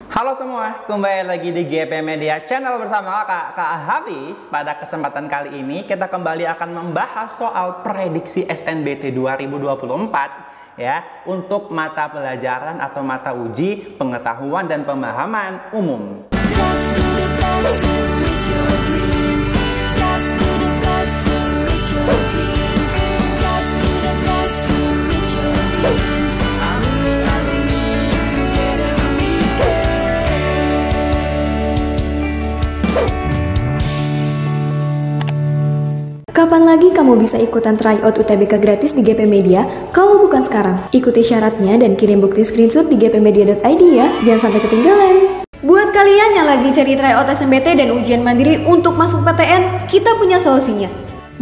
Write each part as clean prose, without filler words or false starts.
Halo semua, kembali lagi di GP Media Channel bersama Kak Hafiz. Pada kesempatan kali ini kita kembali akan membahas soal prediksi SNBT 2024 ya, untuk mata pelajaran atau mata uji pengetahuan dan pemahaman umum. Kapan lagi kamu bisa ikutan tryout UTBK gratis di GP Media? Kalau bukan sekarang, ikuti syaratnya dan kirim bukti screenshot di gpmedia.id ya, jangan sampai ketinggalan. Buat kalian yang lagi cari tryout SNBT dan ujian mandiri untuk masuk PTN, kita punya solusinya.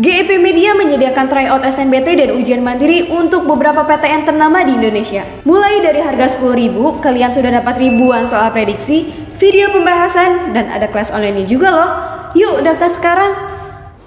GEP Media menyediakan tryout SNBT dan ujian mandiri untuk beberapa PTN ternama di Indonesia. Mulai dari harga 10.000, kalian sudah dapat ribuan soal prediksi, video pembahasan, dan ada kelas online juga loh. Yuk daftar sekarang!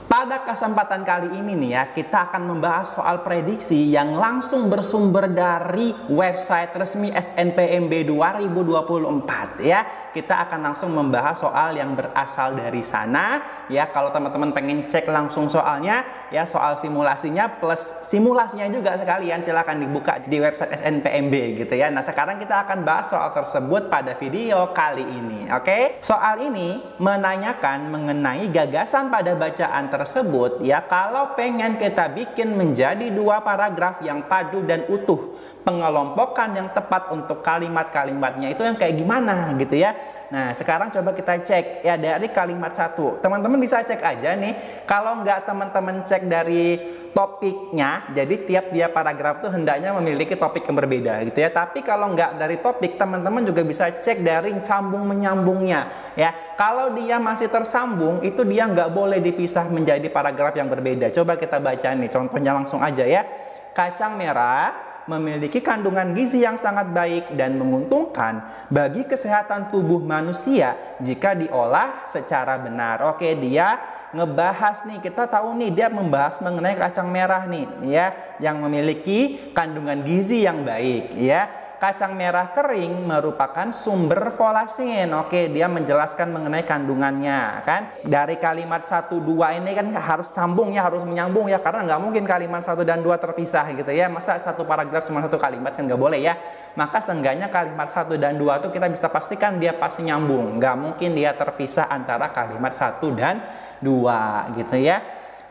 Pada kesempatan kali ini nih ya, kita akan membahas soal prediksi yang langsung bersumber dari website resmi SNPMB 2024 ya. Kita akan langsung membahas soal yang berasal dari sana ya. Kalau teman-teman pengen cek langsung soalnya ya, soal simulasinya plus simulasinya juga sekalian, silahkan dibuka di website SNPMB gitu ya. Nah, sekarang kita akan bahas soal tersebut pada video kali ini. Oke? Soal ini menanyakan mengenai gagasan pada bacaan tersebut ya, kalau pengen kita bikin menjadi dua paragraf yang padu dan utuh, pengelompokan yang tepat untuk kalimat-kalimatnya itu yang kayak gimana gitu ya. Nah, sekarang coba kita cek ya dari kalimat satu. Teman-teman bisa cek aja nih, kalau nggak teman-teman cek dari topiknya, jadi tiap paragraf tuh hendaknya memiliki topik yang berbeda gitu ya. Tapi kalau nggak dari topik, teman-teman juga bisa cek dari sambung menyambungnya ya. Kalau dia masih tersambung, itu dia nggak boleh dipisah menjadi paragraf yang berbeda. Coba kita baca nih, contohnya langsung aja ya. Kacang merah memiliki kandungan gizi yang sangat baik dan menguntungkan bagi kesehatan tubuh manusia jika diolah secara benar. Oke, dia ngebahas nih, kita tahu nih dia membahas mengenai kacang merah nih ya, yang memiliki kandungan gizi yang baik ya. Kacang merah kering merupakan sumber folasin. Oke, dia menjelaskan mengenai kandungannya kan. Dari kalimat 1, 2 ini kan harus sambung ya, harus menyambung ya, karena nggak mungkin kalimat 1 dan 2 terpisah gitu ya. Masa satu paragraf cuma satu kalimat, kan nggak boleh ya. Maka seenggaknya kalimat 1 dan 2 tuh kita bisa pastikan dia pasti nyambung. Nggak mungkin dia terpisah antara kalimat 1 dan 2 gitu ya.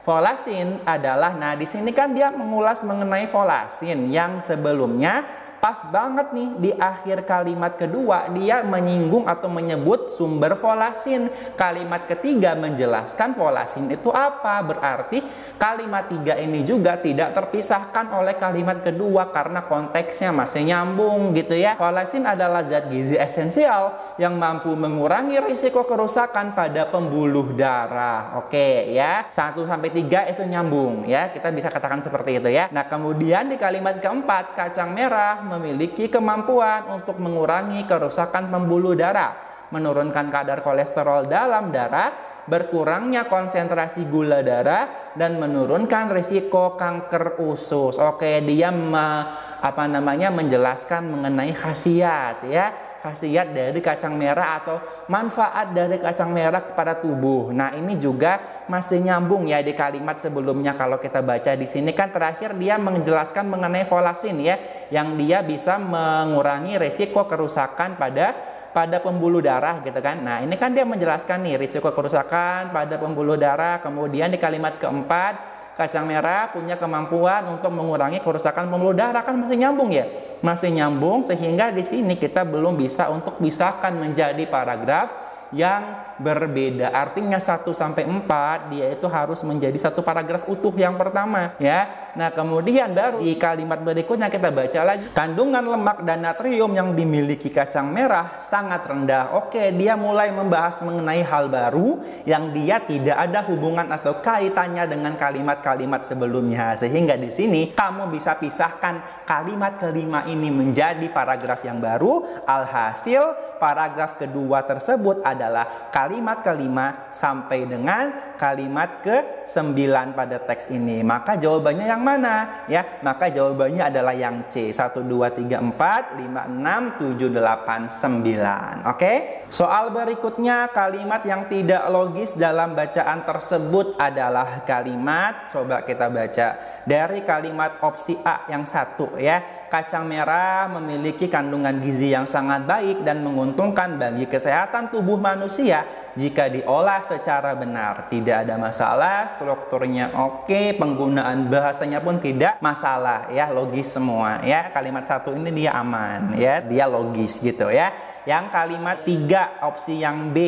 Folasin adalah, nah di sini kan dia mengulas mengenai folasin yang sebelumnya. Pas banget nih di akhir kalimat kedua dia menyinggung atau menyebut sumber folasin. Kalimat ketiga menjelaskan folasin itu apa. Berarti kalimat 3 ini juga tidak terpisahkan oleh kalimat kedua karena konteksnya masih nyambung gitu ya. Folasin adalah zat gizi esensial yang mampu mengurangi risiko kerusakan pada pembuluh darah. Oke ya, 1 sampai 3 itu nyambung ya. Kita bisa katakan seperti itu ya. Nah, kemudian di kalimat keempat, kacang merah memiliki kemampuan untuk mengurangi kerusakan pembuluh darah, menurunkan kadar kolesterol dalam darah, berkurangnya konsentrasi gula darah, dan menurunkan risiko kanker usus. Oke, dia menjelaskan mengenai khasiat ya. Khasiat dari kacang merah atau manfaat dari kacang merah kepada tubuh. Nah, ini juga masih nyambung ya di kalimat sebelumnya. Kalau kita baca di sini kan terakhir dia menjelaskan mengenai folasin ya, yang dia bisa mengurangi risiko kerusakan pada pembuluh darah gitu kan. Nah, ini kan dia menjelaskan nih risiko kerusakan pada pembuluh darah. Kemudian di kalimat keempat, kacang merah punya kemampuan untuk mengurangi kerusakan pembuluh darah, kan masih nyambung ya. Masih nyambung, sehingga di sini kita belum bisa untuk pisahkan menjadi paragraf yang berbeda. Artinya 1 sampai 4 dia itu harus menjadi satu paragraf utuh yang pertama ya. Nah, kemudian baru di kalimat berikutnya kita baca lagi. Kandungan lemak dan natrium yang dimiliki kacang merah sangat rendah. Oke, dia mulai membahas mengenai hal baru yang dia tidak ada hubungan atau kaitannya dengan kalimat-kalimat sebelumnya. Sehingga di sini kamu bisa pisahkan kalimat kelima ini menjadi paragraf yang baru. Alhasil paragraf kedua tersebut adalah kalimat kelima sampai dengan kalimat ke-9 pada teks ini. Maka jawabannya yang mana? Ya, maka jawabannya adalah yang C. 1, 2, 3, 4, 5, 6, 7, 8, 9. Oke? Soal berikutnya, kalimat yang tidak logis dalam bacaan tersebut adalah kalimat, coba kita baca dari kalimat opsi A yang satu ya. Kacang merah memiliki kandungan gizi yang sangat baik dan menguntungkan bagi kesehatan tubuh manusia jika diolah secara benar. Tidak ada masalah, strukturnya oke, penggunaan bahasanya pun tidak masalah ya, logis semua ya. Kalimat satu ini dia aman ya, dia logis gitu ya. Yang kalimat 3 opsi yang B.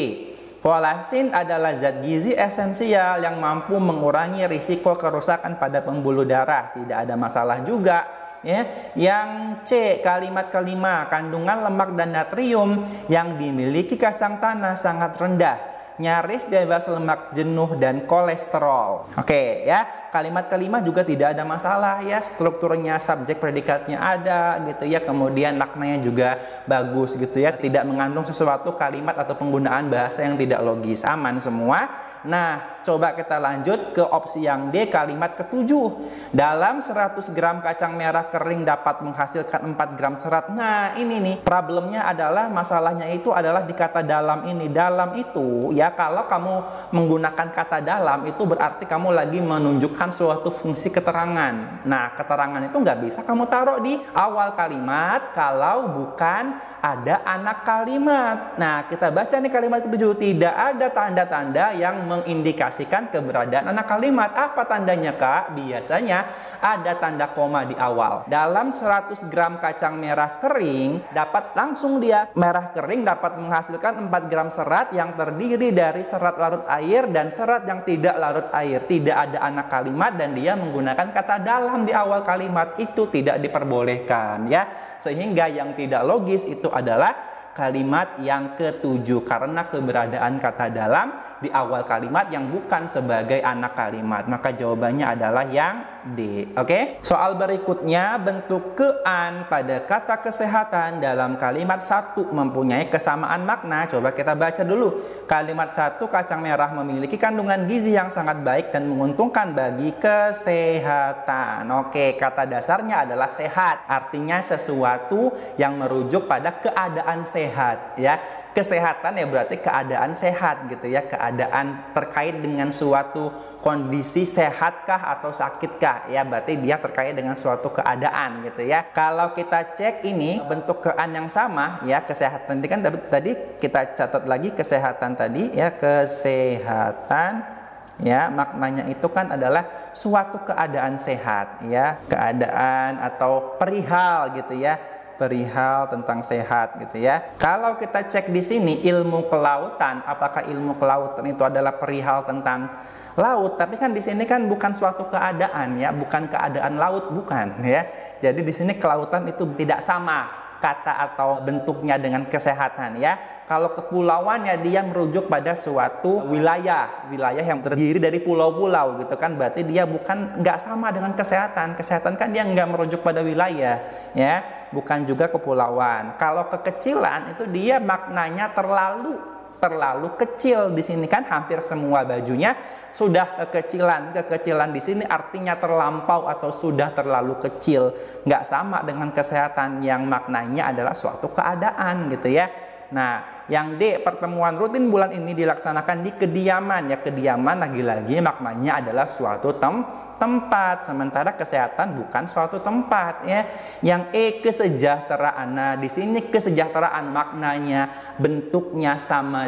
Folasin adalah zat gizi esensial yang mampu mengurangi risiko kerusakan pada pembuluh darah. Tidak ada masalah juga. Ya, yang C kalimat kelima, kandungan lemak dan natrium yang dimiliki kacang tanah sangat rendah, nyaris bebas lemak jenuh dan kolesterol. Oke ya, kalimat kelima juga tidak ada masalah ya, strukturnya subjek predikatnya ada gitu ya, kemudian maknanya juga bagus gitu ya, tidak mengandung sesuatu kalimat atau penggunaan bahasa yang tidak logis, aman semua. Nah, coba kita lanjut ke opsi yang D, kalimat ketujuh. Dalam 100 gram kacang merah kering dapat menghasilkan 4 gram serat. Nah, ini nih problemnya adalah, masalahnya itu adalah di kata dalam ini. Dalam itu ya, kalau kamu menggunakan kata dalam itu berarti kamu lagi menunjukkan suatu fungsi keterangan. Nah, keterangan itu nggak bisa kamu taruh di awal kalimat kalau bukan ada anak kalimat. Nah, kita baca nih kalimat ketujuh, tidak ada tanda-tanda yang mengindikasikan keberadaan anak kalimat. Apa tandanya, Kak? Biasanya ada tanda koma di awal. Dalam 100 gram kacang merah kering dapat, langsung dia merah kering dapat menghasilkan 4 gram serat yang terdiri dari serat larut air dan serat yang tidak larut air. Tidak ada anak kalimat dan dia menggunakan kata dalam di awal kalimat, itu tidak diperbolehkan ya. Sehingga yang tidak logis itu adalah kalimat yang ketujuh karena keberadaan kata dalam di awal kalimat yang bukan sebagai anak kalimat. Maka jawabannya adalah yang D. Oke? Soal berikutnya, bentuk kean pada kata kesehatan dalam kalimat satu mempunyai kesamaan makna. Coba kita baca dulu. Kalimat satu, kacang merah memiliki kandungan gizi yang sangat baik dan menguntungkan bagi kesehatan. Oke, kata dasarnya adalah sehat. Artinya sesuatu yang merujuk pada keadaan sehat ya. Kesehatan ya berarti keadaan sehat gitu ya, keadaan terkait dengan suatu kondisi sehatkah atau sakitkah ya, berarti dia terkait dengan suatu keadaan gitu ya. Kalau kita cek ini bentuk kean yang sama ya, kesehatan tadi kan tadi kita catat lagi kesehatan tadi ya, kesehatan ya, maknanya itu kan adalah suatu keadaan sehat ya, keadaan atau perihal gitu ya, perihal tentang sehat gitu ya. Kalau kita cek di sini ilmu kelautan, apakah ilmu kelautan itu adalah perihal tentang laut? Tapi kan di sini kan bukan suatu keadaan ya, bukan keadaan laut, bukan ya. Jadi di sini kelautan itu tidak sama kata atau bentuknya dengan kesehatan ya. Kalau kepulauannya dia merujuk pada suatu wilayah yang terdiri dari pulau-pulau gitu kan, berarti dia nggak sama dengan kesehatan. Kesehatan kan dia nggak merujuk pada wilayah ya, bukan juga kepulauan. Kalau kekecilan itu dia maknanya terlalu kecil. Di sini kan hampir semua bajunya sudah kekecilan. Kekecilan di sini artinya terlampau atau sudah terlalu kecil. Nggak sama dengan kesehatan yang maknanya adalah suatu keadaan gitu ya. Nah, yang D, pertemuan rutin bulan ini dilaksanakan di kediaman ya. Kediaman lagi-lagi maknanya adalah suatu tempat, sementara kesehatan bukan suatu tempat ya. Yang E, kesejahteraan. Nah, di sini kesejahteraan maknanya bentuknya sama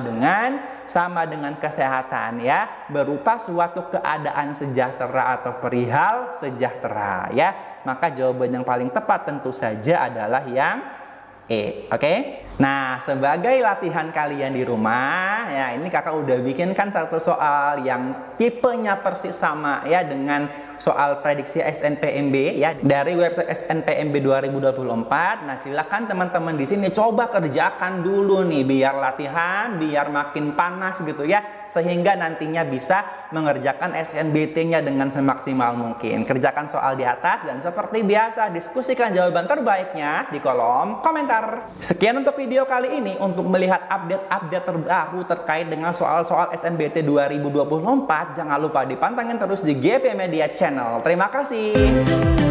dengan kesehatan ya, berupa suatu keadaan sejahtera atau perihal sejahtera ya. Maka jawaban yang paling tepat tentu saja adalah yang E. Oke? Nah, sebagai latihan kalian di rumah ya, ini kakak udah bikinkan satu soal yang tipenya persis sama ya dengan soal prediksi SNPMB ya dari website SNPMB 2024. Nah, silakan teman-teman di sini coba kerjakan dulu nih biar latihan, biar makin panas gitu ya, sehingga nantinya bisa mengerjakan SNBT-nya dengan semaksimal mungkin. Kerjakan soal di atas dan seperti biasa diskusikan jawaban terbaiknya di kolom komentar. Sekian untuk video kali ini untuk melihat update-update terbaru terkait dengan soal-soal SNBT 2024. Jangan lupa dipantengin terus di GP Media Channel. Terima kasih.